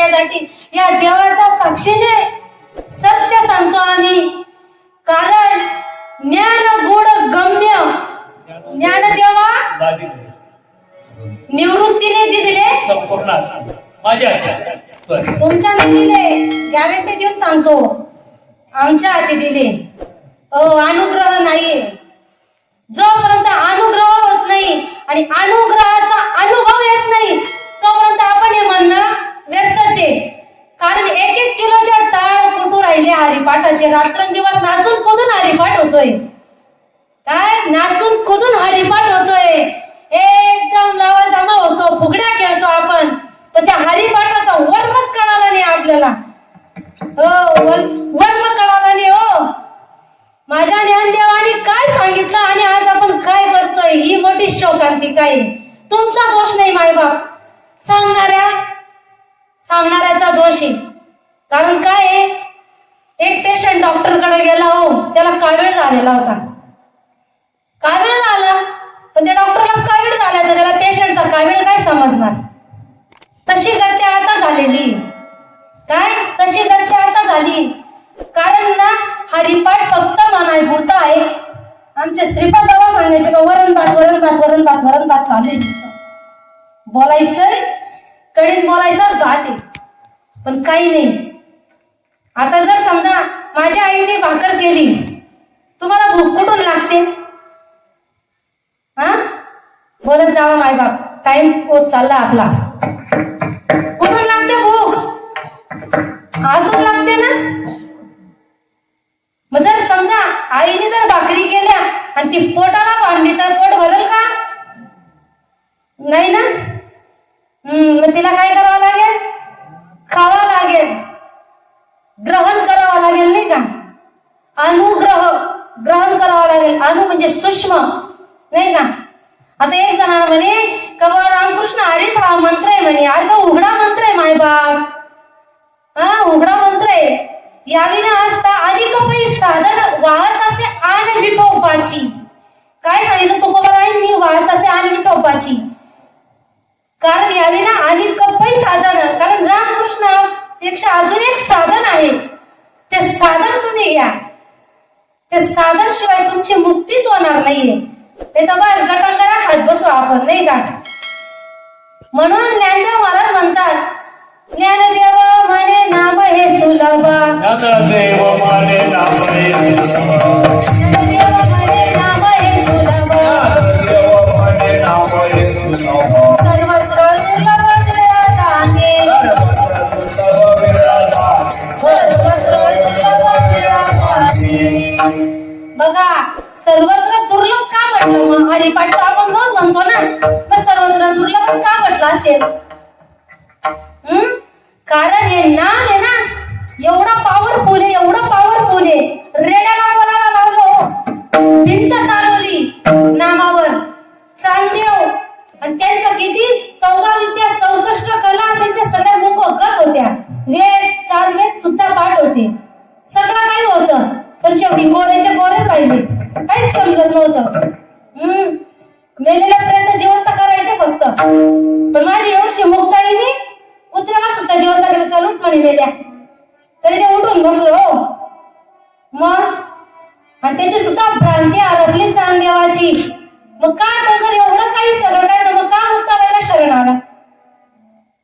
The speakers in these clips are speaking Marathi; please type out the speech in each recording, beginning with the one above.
केल्या जातील या देवाच्या साक्षीने सत्य सांगतो आम्ही. कारण ज्ञान गुण गम्य ज्ञानदेवा निवृत्तीने दिले माझ्या तुमच्या दिले. गॅरंटी देऊन सांगतो आमच्या हाती दिले. अनुग्रह नाहीये. जोपर्यंत अनुग्रह होत नाही आणि अनुग्रहाचा अनुभव येत नाही तोपर्यंत आपण हे म्हणणं व्यर्थच आहे. कारण 1-1 किलोच्या टाळ कुठू राहिले हरिपाठाचे. रात्रंदिवस नाचून कुठून हरिपाठ होतोय. काय नाचून कुठून हरिपाठ होतोय. एकदम लावा जमा होतो, फुगड्या खेळतो आपण, तर त्या हरिपाठाचा वर्मच कळाला नाही आपल्याला. वर्म कळाला नाही. हो माझ्या ज्ञानदेवाने काय सांगितलं आणि आज आपण काय करतोय ही मोठी शोकांती. काय तुमचा दोष नाही मायबाप, सांगणाऱ्याचा दोष आहे. कारण काय आहे, एक पेशंट डॉक्टरकडे गेला, हो त्याला कावीळ झालेला होता. कावीळ झाला पण त्या डॉक्टरलाच कावीळ झाला तर त्याला पेशंटचा कावीळ काय समजणार. तशी गती आता झालेली. काय तशी गती आता झाली. कारण ना हरिपाठ फक्त मनाय पुरता आहे. आमचे श्रीपाद बाबा सांगायचे का वरण भात वरण भात वरण भात वरण भात चालू बोलायचंय कडीत बोलायचं जाते पण काही नाही. आता जर समजा माझ्या आईने भाकर केली, तुम्हाला भूक कुठून लागते. हा बोलत जावा मायबाप, टाइम होत चालला आपला. कुठून लागते भूक, आतून लागते ना. मग जर समजा आईने जर भाकरी केल्या आणि ती पोटाला बांधली तर पोट भरेल का. नाही ना. मग तिला काय करावं लागेल, खावं लागेल, ग्रहण करावं लागेल नाही का. अनुग्रह ग्रहण करावं लागेल. अनु म्हणजे सूक्ष्म नाही का. आता एक जण म्हणे कबा रामकृष्ण हरीच हा मंत्र आहे म्हणे. अरे तो उघडा मंत्र आहे मायबाप. हा उघडा मंत्र आहे. याविना असता अनेक पै साधन वाहत असे आन विठोबाची. काय सांगितलं तुकोबारायांनी, वाहत असे आन विठोबाची. कारण याविना अनेक पै साधन, कारण रामकृष्ण पेक्षा अजून एक साधन आहे. ते साधन तुम्ही घ्या. ते साधन शिवाय तुमची मुक्तीच होणार नाहीये. ते तर बस गटांगणा खात बसू आपण नाही का. म्हणून ज्ञानदेव महाराज म्हणतात, ज्ञानदेव म्हणे नाम हे सुलभ. ज्ञानदेव म्हणे नाम हे सुलभ. ज्ञानदेव म्हणे नाम हे सुलभ. ज्ञानदेव म्हणे नाम हे सुलभ. सर्वत्र दुर्लभ विराजाने. सर्वत्र दुर्लभ विराजाने. बघा सर्वत्र दुर्लभ का म्हटलं. मग हरिपाठ तर आपण रोज म्हणतो ना, मग सर्वत्र दुर्लभच का म्हटलं असेल. कारण हे नाम आहे ना एवढा पॉवरफुल आहे, एवढं पॉवरफुल आहे. रेड्याला बोलायला लावलो, भिंत चालवली नामावर. चांदेव आणि त्यांचं किती 14 विद्या 64 कला त्यांच्या सगळ्या मुख गत होत्या. वेद 4 वेद सुद्धा पाठ होते. सगळं काही होतं पण शेवटी गोऱ्याच्या गोऱ्यात राहिले. काहीच समजत नव्हतं. मेलेल्यापर्यंत जिवंत करायचे फक्त. पण माझी एवढी मुक्ताईने कुत्र्याला सुद्धा जिवंत करायला चालूच म्हणे मेल्या तरी ते उठून बसलो. हो मग आणि त्याची सुद्धा भ्रांती आरोपली चांदेवाची. मग का तो जर एवढं काही सगळं काय मग का मुक्ताबाईला शरण आला.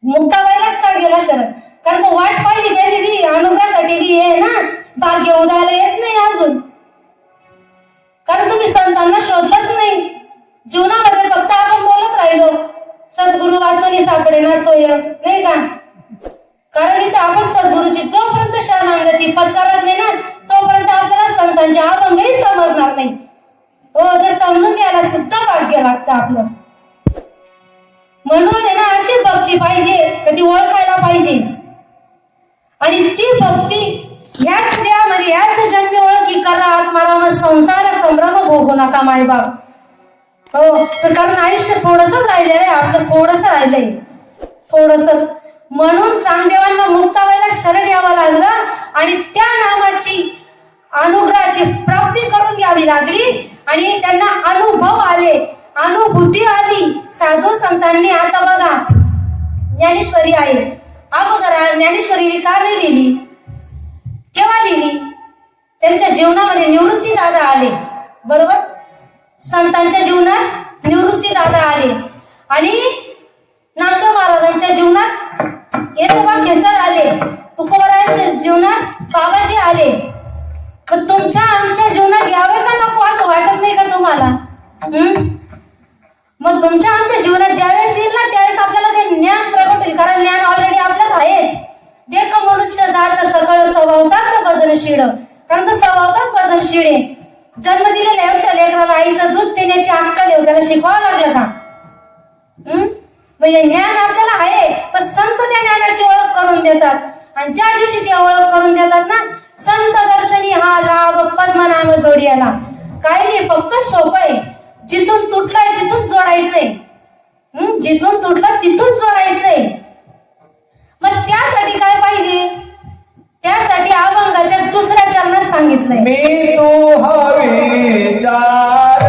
मुक्ताबाईलाच का गेला शरण. कारण तो वाट पाहिली त्यांनी बी अनुग्रहासाठी बी आहे ना. भाग्य उदायला येत नाही अजून. कारण तुम्ही संतांना शोधलंच नाही. जीवनामध्ये फक्त आपण बोलत राहिलो सद्गुरु वाचून सापडे ना सोय नाही का. कारण इथं आपण सद्गुरूची जोपर्यंत शरणागती पत्करत नाही ना तोपर्यंत आपल्याला संतांचे अभंगही समजणार नाही. हो ते समजून घ्यायला सुद्धा भाग्य लागतं आपलं. म्हणून आहे ना अशी भक्ती पाहिजे, कधी ओळखायला पाहिजे. आणि ती भक्ती ह्याच देहामध्ये ह्याच जन्मी ओळखी करा. आत्माराम संसार संभ्रम भोगू नका मायबाप. हो तर कारण आयुष्य थोडंसंच राहिलेलं आहे आपलं, थोडंसं राहिलंय थोडंसंच. म्हणून चांगदेवांना मुक्ताबाईला शरण यावं लागलं आणि त्या नामाची अनुग्रहाची प्राप्ती करून घ्यावी लागली आणि त्यांना अनुभव आले, अनुभूती आली साधू संतांनी. आता बघा ज्ञानेश्वरी आहे, अगोदर ज्ञानेश्वरी का नाही लिहिली? केव्हा लिहिली? त्यांच्या जीवनामध्ये निवृत्ती दादा आले, बरोबर? संतांच्या जीवनात निवृत्ती दादा आले आणि नामदेव महाराजांच्या जीवनात येसोबा खेचर आले, तुकोबारायांच्या जीवनात बाबाजी आले. पण तुमच्या आमच्या जीवनात यावे का नको असं वाटत नाही का तुम्हाला? मग तुमच्या आमच्या जीवनात ज्यावेळेस येईल ना त्यावेळेस आपल्याला ते ज्ञान प्रगट होईल, कारण ज्ञान ऑलरेडी आपल्यात आहेच. देख मनुष्य जात सकळ स्वभावताच भजनशीळ, कारण तो स्वभावताच भजनशीळ आहे. जन्म दिलेल्या एवढ्या लेकराला आईचं दूध पिण्याची अक्कल आहे, त्याला शिकवावं लागलं का? म्हणजे ज्ञान आपल्याला आहे, पण संत त्या ज्ञानाची ओळख करून देतात. आणि ज्या दिवशी ती ओळख करून देतात ना, संत दर्शनी हा लाभ पद्मनाम जोडियाला. काय नाही, फक्त सोपं आहे. जिथून तुटलाय तिथून जोडायचंय. जिथून तुटलं तिथून जोडायचंय. मग त्यासाठी काय पाहिजे? त्यासाठी अभंगाच्या दुसऱ्या चरणात सांगितलंय, मी तू विचार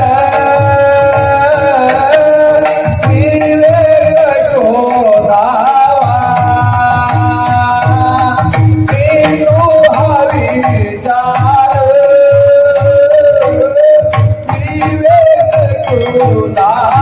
विवेक शोधावा, मी तू विचार विवेक शोधावा.